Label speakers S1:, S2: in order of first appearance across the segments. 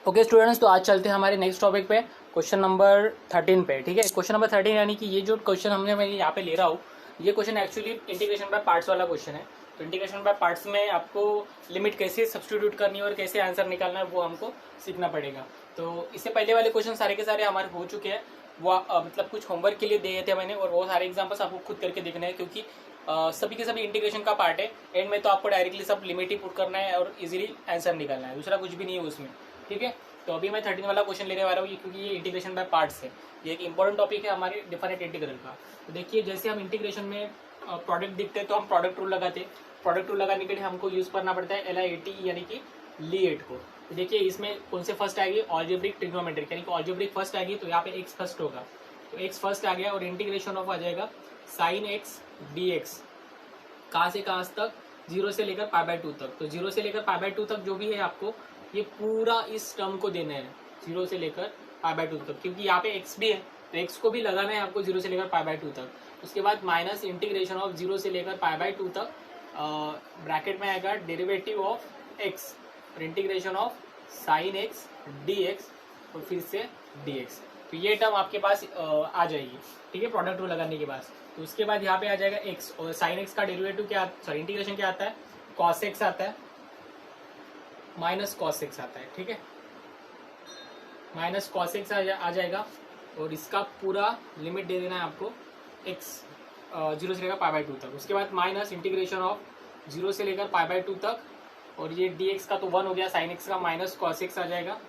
S1: Okay students, तो आज चलते हैं हमारे नेक्स्ट टॉपिक पे, क्वेश्चन नंबर 13 पे। ठीक है, क्वेश्चन नंबर 13 यानी कि ये जो क्वेश्चन मैं यहाँ पे ले रहा हूँ, ये question actually integration by parts वाला क्वेश्चन है। तो इंटीग्रेशन बाय पार्ट्स में आपको लिमिट कैसे सब्स्टिट्यूट करनी है और कैसे आंसर निकालना है वो हमको सीखना पड़ेगा। तो इससे पहले वाले क्वेश्चन सारे के सारे हमारे हो चुके हैं। वो मतलब कुछ होमवर्क के लिए दिए थे मैंने, और वो सारे एग्जाम्पल्स आपको खुद करके देखना है, क्योंकि सभी के सभी इंटीग्रेशन का पार्ट है। एंड में तो आपको डायरेक्टली सब लिमिट ही पुट करना है और इजीली आंसर निकालना है, दूसरा कुछ भी नहीं है उसमें। ठीक है, तो अभी मैं 13 वाला क्वेश्चन लेने वाला हूँ, क्योंकि ये इंटीग्रेशन बाय पार्ट्स है। ये एक इंपॉर्टेंट टॉपिक है हमारे डिफरेंट इंटीग्रल का। तो देखिए, जैसे हम इंटीग्रेशन में प्रोडक्ट दिखते हैं तो हम प्रोडक्ट रूल लगाते हैं। प्रोडक्ट रूल लगाने के लिए हमको यूज करना पड़ता है LIAT यानी कि लीएट को। तो देखिए, इसमें कौन से फर्स्ट आएगी, ऑलजेब्रिक ट्रिग्नोमेट्रिक, यानी कि ऑलजेब्रिक फर्स्ट आएगी, तो यहाँ पे एक्स फर्स्ट होगा, तो एक्स फर्स्ट आ गया और इंटीग्रेशन ऑफ आ जाएगा साइन एक्स dx। कहाँ से कहाँ तक, 0 से लेकर π/2 तक। तो 0 से लेकर π/2 तक जो भी है आपको ये पूरा इस टर्म को देना है, 0 से लेकर π/2 तक, क्योंकि यहाँ पे x भी है तो x को भी लगाना है आपको 0 से लेकर π/2 तक। उसके बाद माइनस इंटीग्रेशन ऑफ 0 से लेकर π/2 तक, ब्रैकेट में आएगा डेरिवेटिव ऑफ x और integration of sine x dx और फिर से dx। तो ये टर्म आपके पास आ जाएगी। ठीक है, प्रोडक्ट रूल लगाने के बाद। तो उसके बाद यहाँ पे आ जाएगा x, और साइन एक्स का डेरिवेटिव क्या, सॉरी इंटीग्रेशन क्या आता है, cos x आता है माइनस cos x आता है। ठीक है, माइनस cos x आ जाएगा, और इसका पूरा लिमिट दे देना है आपको x 0 से लेकर π/2 तक। उसके बाद माइनस इंटीग्रेशन ऑफ 0 से लेकर π/2 तक, और ये dx का तो 1 हो गया, साइन x का माइनस cos x आ जाएगा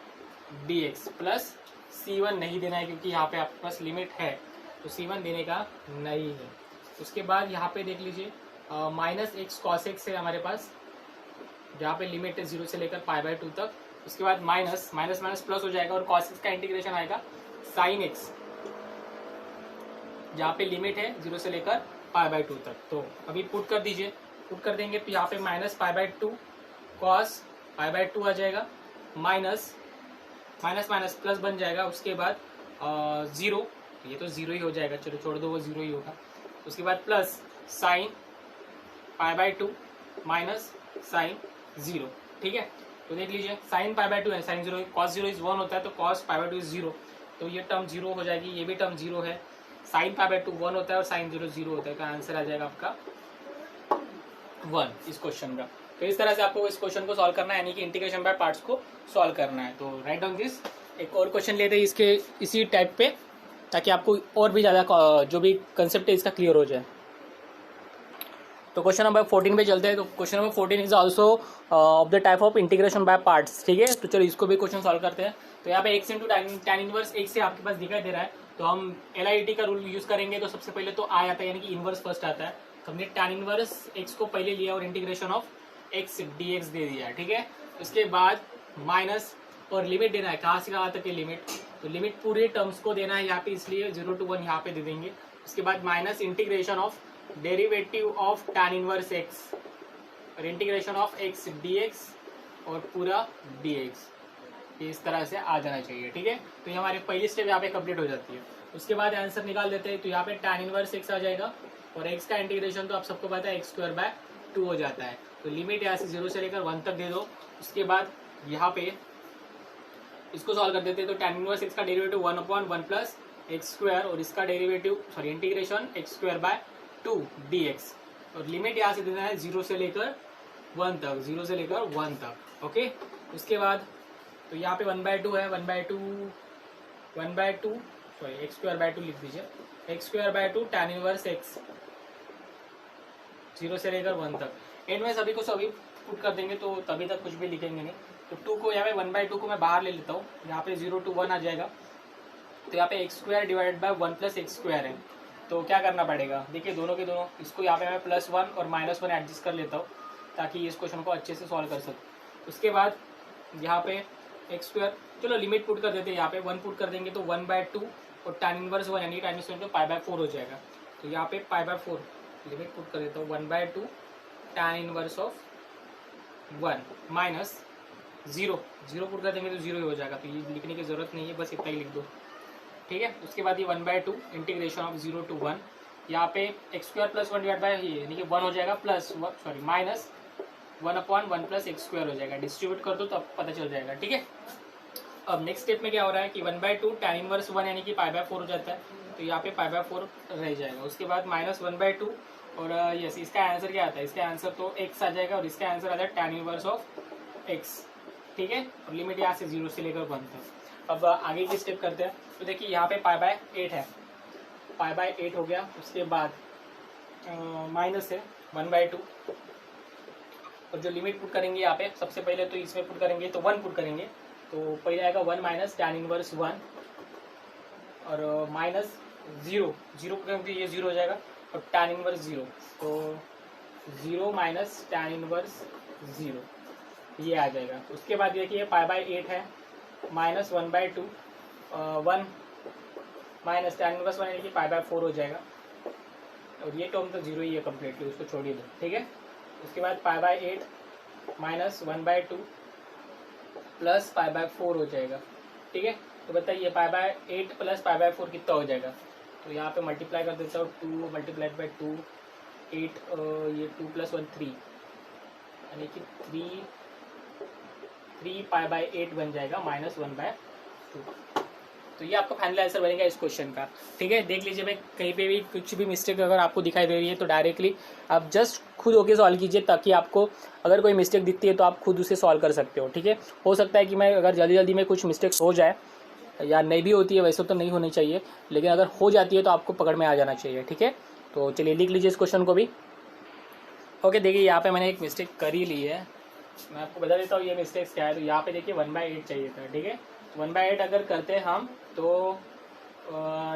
S1: dx, प्लस c1 नहीं देना है क्योंकि यहाँ पे आपके पास लिमिट है, तो c1 देने का नहीं है। उसके बाद यहाँ पे देख लीजिए, माइनस x cos x है हमारे पास, जहाँ पे लिमिट है 0 से लेकर π/2 तक। उसके बाद माइनस माइनस माइनस प्लस हो जाएगा, और cos x का इंटीग्रेशन आएगा साइन x, जहाँ पे लिमिट है 0 से लेकर π/2 तक। तो अभी पुट कर दीजिए, पुट कर देंगे तो यहाँ पे माइनस π/2 cos π/2 आ जाएगा, माइनस माइनस माइनस प्लस बन जाएगा। उसके बाद 0, ये तो 0 ही हो जाएगा, चलो छोड़ दो, वो 0 ही होगा। उसके बाद प्लस साइन π/2 माइनस साइन 0। ठीक है, तो देख लीजिए साइन π/2 है, साइन 0, cos 0 इज 1 होता है, तो cos π/2 इज 0, तो ये टर्म 0 हो जाएगी, ये भी टर्म 0 है। साइन π/2 1 होता है और साइन 0 0 होता है, तो आंसर आ जाएगा आपका 1 इस क्वेश्चन का। तो इस तरह से आपको इस क्वेश्चन को सॉल्व करना है, यानी कि इंटीग्रेशन बाय पार्ट्स को सॉल्व करना है। तो राइट डाउन दिस। एक और क्वेश्चन लेते हैं इसके इसी टाइप पे, ताकि आपको और भी ज़्यादा जो भी कंसेप्ट है इसका क्लियर हो जाए। तो क्वेश्चन नंबर 14 पे चलते हैं। तो question number 14 is also of the type of integration by parts. ठीक है, तो चलो इसको भी क्वेश्चन सॉल्व करते हैं। तो यहाँ पे x into tan inverse x से आपके पास दिखाई दे रहा है, तो हम LIAT का रूल यूज करेंगे। तो सबसे पहले तो आ आता है, यानी कि इनवर्स फर्स्ट आता है, तो हमने tan इनवर्स x को पहले लिया और इंटीग्रेशन ऑफ x dx दे दिया। ठीक है, उसके बाद माइनस और लिमिट देना है, कहाँ से कहाँ तक है लिमिट, तो लिमिट पूरे टर्म्स को देना है यहाँ पे, इसलिए 0 to 1 यहाँ पे दे देंगे। उसके बाद minus integration of derivative of tan inverse x और इंटीग्रेशन ऑफ x dx और पूरा dx, इस तरह से आ जाना चाहिए। ठीक है, तो ये हमारी पहली स्टेप यहाँ पे कंप्लीट हो जाती है। उसके बाद आंसर निकाल देते हैं, तो यहाँ पे tan इनवर्स x आ जाएगा, और x का इंटीग्रेशन तो आप सबको पता है x² हो जाता है, तो लिमिट यहाँ से 0 से लेकर 1 तक दे दो। उसके बाद यहाँ पे इसको सॉल्व कर देते हैं, तो tan इनवर्स x का डेरिवेटिव 1/1 प्लस x², और इसका derivative sorry integration x²/2 dx, और लिमिट यहाँ से देना है 0 से लेकर 1 तक, 0 से लेकर 1 तक। ओके, उसके बाद तो यहाँ पे 1/2 है, 1/2 सॉरी x²/2 लिख दीजिए, x²/2 tan इनवर्स x 0 से लेकर 1 तक। एंड में सभी को सभी पुट कर देंगे, तो तभी तक कुछ भी लिखेंगे नहीं। तो 2 को यहाँ पे 1/2 को मैं बाहर ले लेता हूँ, यहाँ पे 0 to 1 आ जाएगा, तो यहाँ पे x² divided by 1 plus x² है। तो क्या करना पड़ेगा, देखिए दोनों के दोनों, इसको यहाँ पे मैं +1 और -1 एडजस्ट कर लेता हूँ, ताकि इस क्वेश्चन को अच्छे से सॉल्व कर सकूँ। उसके बाद यहाँ पे x², चलो लिमिट पुट कर देते हैं, यहाँ पे 1 पुट कर देंगे, तो 1/2 और tan इनवर्स 1 यानी tan इनवर्स π/4 हो जाएगा। तो यहाँ पे π/4 लिमिट पुट कर देता हूँ, 1/2 tan inverse of 1 minus 0 put कर देंगे तो 0 ही हो जाएगा, तो ये लिखने की जरूरत नहीं है, बस इतना ही लिख दो। ठीक है, उसके बाद ये 1/2 इंटीग्रेशन ऑफ 0 to 1, यहाँ पे x² + 1 डिवाइड बाय ये यानी कि 1 हो जाएगा, plus sorry minus 1/1 plus x² हो जाएगा। डिस्ट्रीब्यूट कर दो तो अब पता चल जाएगा। ठीक है, अब नेक्स्ट स्टेप में क्या हो रहा है कि 1/2 tan इनवर्स 1 यानी कि π/4 हो जाता है, तो यहाँ पे π/4 रह जाएगा। उसके बाद -1/2 और यस, इसका आंसर क्या आता है, इसका आंसर तो x आ जाएगा और इसका आंसर आता है tan इनवर्स ऑफ x, ठीक है। और लिमिट यहाँ से 0 से लेकर 1 तक। अब आगे की स्टेप करते हैं, तो देखिए यहाँ पे π/8 है, π/8 हो गया। उसके बाद माइनस है 1/2 और जो लिमिट पुट करेंगे यहाँ पे सबसे पहले तो इसमें पुट करेंगे तो 1 पुट करेंगे, तो पहले आएगा 1 माइनस tan इनवर्स 1 और माइनस 0 पुट करेंगे ये 0 हो जाएगा और tan इनवर्स 0, तो 0 माइनस tan इनवर्स 0 ये आ जाएगा। उसके बाद देखिए π/8 है, -1/2 1 माइनस tan इनवर्स 1 यानी कि π/4 हो जाएगा और ये टर्म तो 0 ही है कम्प्लीटली, उसको छोड़िए दो, ठीक है। उसके बाद π/8 -1/2 प्लस π/4 हो जाएगा, ठीक है। तो बताइए π/8 प्लस π/4 कितना हो जाएगा, तो यहाँ पे मल्टीप्लाई कर देता हूँ, 2 मल्टीप्लाइड बाई 2 8, ये 2 + 1 3 यानी कि 3 π/8 बन जाएगा -1/2। तो ये आपका फाइनल आंसर बनेगा इस क्वेश्चन का, ठीक है। देख लीजिए भाई, कहीं पे भी कुछ भी मिस्टेक अगर आपको दिखाई दे रही है तो डायरेक्टली आप जस्ट खुद होके सॉल्व कीजिए, ताकि आपको अगर कोई मिस्टेक दिखती है तो आप खुद उसे सॉल्व कर सकते हो, ठीक है। हो सकता है कि मैं अगर जल्दी में कुछ मिस्टेक्स हो जाए या नहीं भी होती है, वैसे तो नहीं होनी चाहिए, लेकिन अगर हो जाती है तो आपको पकड़ में आ जाना चाहिए, ठीक है। तो चलिए लिख लीजिए इस क्वेश्चन को भी। ओके, देखिए यहाँ पे मैंने एक मिस्टेक कर ही ली है, मैं आपको बता देता हूँ ये मिस्टेक्स क्या है। तो यहाँ पे देखिए 1/8 चाहिए था, ठीक है। 1/8 अगर करते हैं हम तो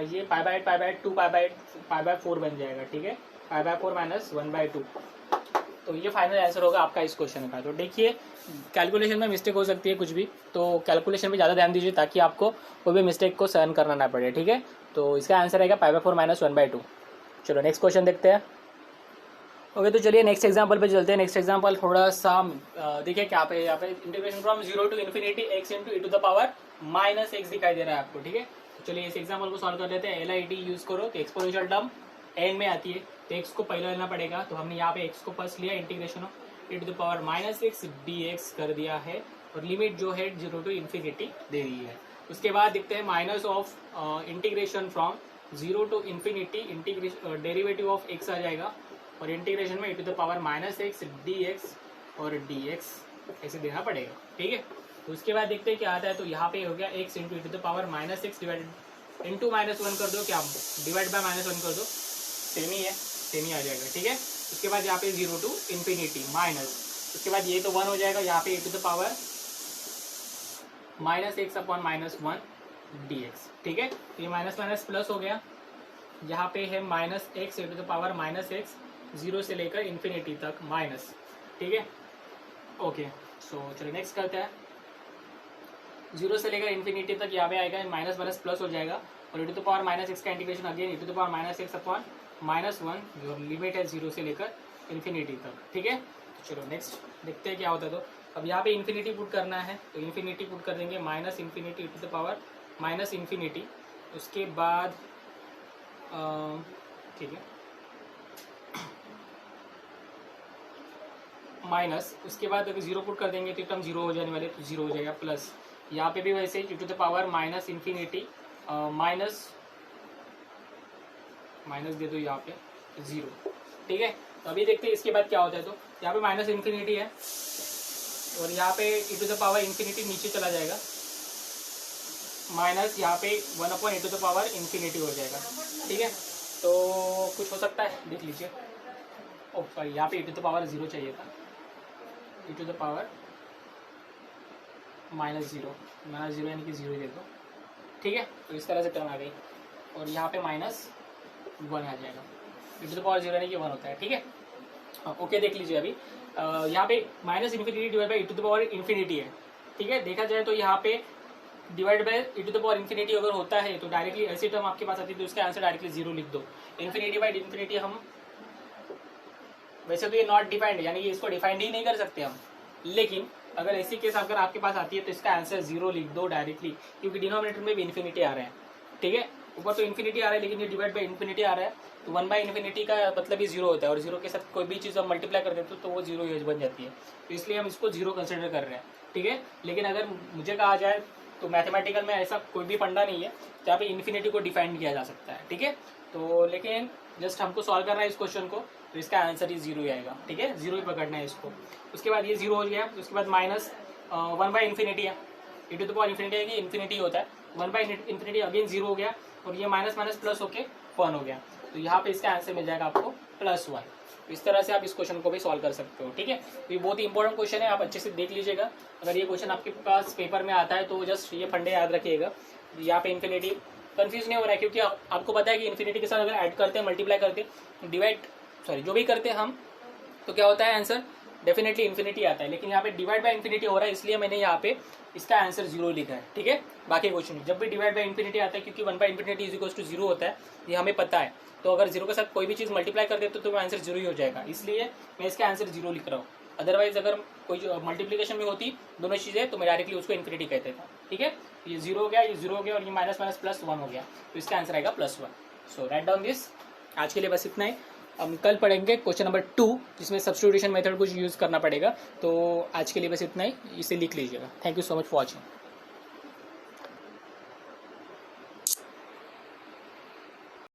S1: ये π/8 2 π/4 बन जाएगा, ठीक है। π/4 माइनस 1/2, तो ये फाइनल आंसर होगा आपका इस क्वेश्चन का। तो देखिए कैलकुलेशन में मिस्टेक हो सकती है कुछ भी, तो कैलकुलेशन में ज़्यादा ध्यान दीजिए ताकि आपको कोई भी मिस्टेक को सहन करना ना पड़े, ठीक है। तो इसका आंसर आएगा π/4 माइनस 1/2। चलो नेक्स्ट क्वेश्चन देखते हैं। ओके, तो चलिए नेक्स्ट एग्जांपल पे चलते हैं। नेक्स्ट एग्जांपल थोड़ा सा देखिए क्या पे, यहाँ पे integration from 0 to infinity x into e to the power -x दिखाई दे रहा है आपको, ठीक है। तो चलिए इस एग्जांपल को सॉल्व कर लेते हैं। LIT यूज करो तो एक्सपोनेंशियल टर्म एंड में आती है, तो x को पहले लेना पड़ेगा, तो हमने यहाँ पे x को फर्स्ट लिया, integration of e to the power -x dx कर दिया है और लिमिट जो है 0 टू इन्फिनिटी दे रही है। उसके बाद देखते हैं minus of integration from 0 to infinity, integration derivative of x आ जाएगा और इंटीग्रेशन में e to the power -x dx और dx ऐसे देना पड़ेगा, ठीक है। तो उसके बाद देखते हैं क्या आता है। तो यहाँ पे हो गया x into e to the power -x divided into -1 कर दो, क्या डिवाइड बाय -1 कर दो, सेम ही आ जाएगा, ठीक है। उसके बाद यहाँ पे 0 टू इन्फिनिटी माइनस, उसके बाद ये तो 1 हो जाएगा, यहाँ पे e to the power -x upon -1 dx, ठीक है। तो ये माइनस माइनस प्लस हो गया, यहाँ पे है -x e to the power -x 0 से लेकर इन्फिनिटी तक माइनस, ठीक है। ओके, सो चलिए नेक्स्ट करते हैं। 0 से लेकर इन्फिनिटी तक यहाँ पे आएगा, माइनस माइनस प्लस हो जाएगा और e to the power -x का integration again e to the power -x upon -1, जो लिमिट है 0 से लेकर इन्फिनिटी तक, ठीक है। चलो नेक्स्ट देखते हैं क्या होता है। तो अब यहाँ पे इन्फिनिटी पुट करना है, तो इन्फिनिटी पुट कर देंगे, minus infinity e to the power minus infinity, उसके बाद ठीक है माइनस, उसके बाद अगर 0 पुट कर देंगे तो टर्म 0 हो जाने वाले, तो 0 हो जाएगा, प्लस यहाँ पे भी वैसे e to the power minus infinity minus दे दो यहाँ पे 0, ठीक है। तो अभी देखते हैं इसके बाद क्या होता है। तो यहाँ पे माइनस इन्फिनिटी है और यहाँ पे e to the power infinity नीचे चला जाएगा, माइनस यहाँ पे 1 upon e to the power infinity हो जाएगा, ठीक है। तो कुछ हो सकता है, देख लीजिए। ओह सॉरी, यहाँ पे e टू द पावर 0 चाहिए था, e टू द पावर -0 यानी कि 0 दे दो, ठीक है। तो इस तरह से टर्म आ गई और यहाँ पे -1 आ जाएगा, e टू द पावर 0 यानी कि 1 होता है, ठीक है। ओके, देख लीजिए अभी यहाँ पे minus infinity divide by e to the power infinity है, ठीक है। देखा जाए तो यहाँ पे divide by e to the power infinity अगर होता है तो डायरेक्टली ऐसी टर्म आपके पास आती है, तो इसका आंसर डायरेक्टली 0 लिख दो। इन्फिनिटी बाई इन्फिनिटी हम वैसे तो ये नॉट डिफाइंड, यानी कि इसको डिफाइंड ही नहीं कर सकते हम, लेकिन अगर ऐसी केस अगर आपके पास आती है तो इसका आंसर 0 लिख दो डायरेक्टली, क्योंकि डिनोमिनेटर में भी इन्फिनिटी आ रहा है, ठीक है। ऊपर तो इन्फिनिटी आ रहा है लेकिन ये डिवाइड बाई इन्फिनिटी आ रहा है, तो 1/इन्फिनिटी का मतलब ही 0 होता है और 0 के साथ कोई भी चीज़ हम मल्टीप्लाई कर देते तो वो 0 बन जाती है, तो इसलिए हम इसको 0 कंसिडर कर रहे हैं, ठीक है। लेकिन अगर मुझे कहा जाए तो मैथमेटिकल में ऐसा कोई भी फंडा नहीं है, तो यहाँ पे इन्फिनिटी को डिफाइन किया जा सकता है, ठीक है। तो लेकिन जस्ट हमको सॉल्व करना है इस क्वेश्चन को, तो इसका आंसर ही जीरो ही आएगा, ठीक है, जीरो ही पकड़ना है इसको। उसके बाद ये जीरो हो गया, उसके बाद माइनस 1/इन्फिनिटी है, e to the power infinity है कि इन्फिनिटी होता है, 1/इन्फिनिटी अगेन जीरो हो गया, और ये माइनस माइनस प्लस होके 1 हो गया, तो यहाँ पे इसका आंसर मिल जाएगा आपको +1। इस तरह से आप इस क्वेश्चन को भी सॉल्व कर सकते हो, ठीक है। तो ये बहुत ही इंपॉर्टेंट क्वेश्चन है, आप अच्छे से देख लीजिएगा। अगर ये क्वेश्चन आपके पास पेपर में आता है तो जस्ट ये फंडे याद रखिएगा। यहाँ पे इन्फिनिटी कंफ्यूज नहीं हो रहा है, क्योंकि आपको पता है कि इन्फिनिटी के साथ अगर ऐड करते हैं, मल्टीप्लाई करते हैं, जो भी करते हैं हम, तो क्या होता है आंसर डेफिनेटली इन्फिनिटी आता है। लेकिन यहाँ पे डिवाइड बाय इन्फिनिटी हो रहा है, इसलिए मैंने यहाँ पे इसका आंसर जीरो लिखा है, ठीक है। बाकी क्वेश्चन जब भी डिवाइड बाय इन्फिनिटी आता है, क्योंकि 1/इन्फिनिटी इज इक्वल टू 0 होता है, ये हमें पता है, तो अगर जीरो के साथ कोई भी चीज़ मल्टीप्लाई कर देते तो आंसर जीरो ही हो जाएगा, इसलिए मैं इसका आंसर जीरो लिख रहा हूँ। अदरवाइज अगर कोई मल्टीप्लीकेशन में होती दोनों चीज़ें, तो मैं डायरेक्टली उसको इन्फिनिटी कहते था, ठीक है। ये जीरो हो गया, ये जीरो हो गया, और ये माइनस माइनस +1 हो गया, तो इसका आंसर आएगा +1। सो राइट डाउन दिस। आज के लिए बस इतना ही। हम कल पढ़ेंगे क्वेश्चन नंबर 2, जिसमें सब्स्टिट्यूशन मेथड कुछ यूज़ करना पड़ेगा। तो आज के लिए बस इतना ही, इसे लिख लीजिएगा। Thank you so much for watching.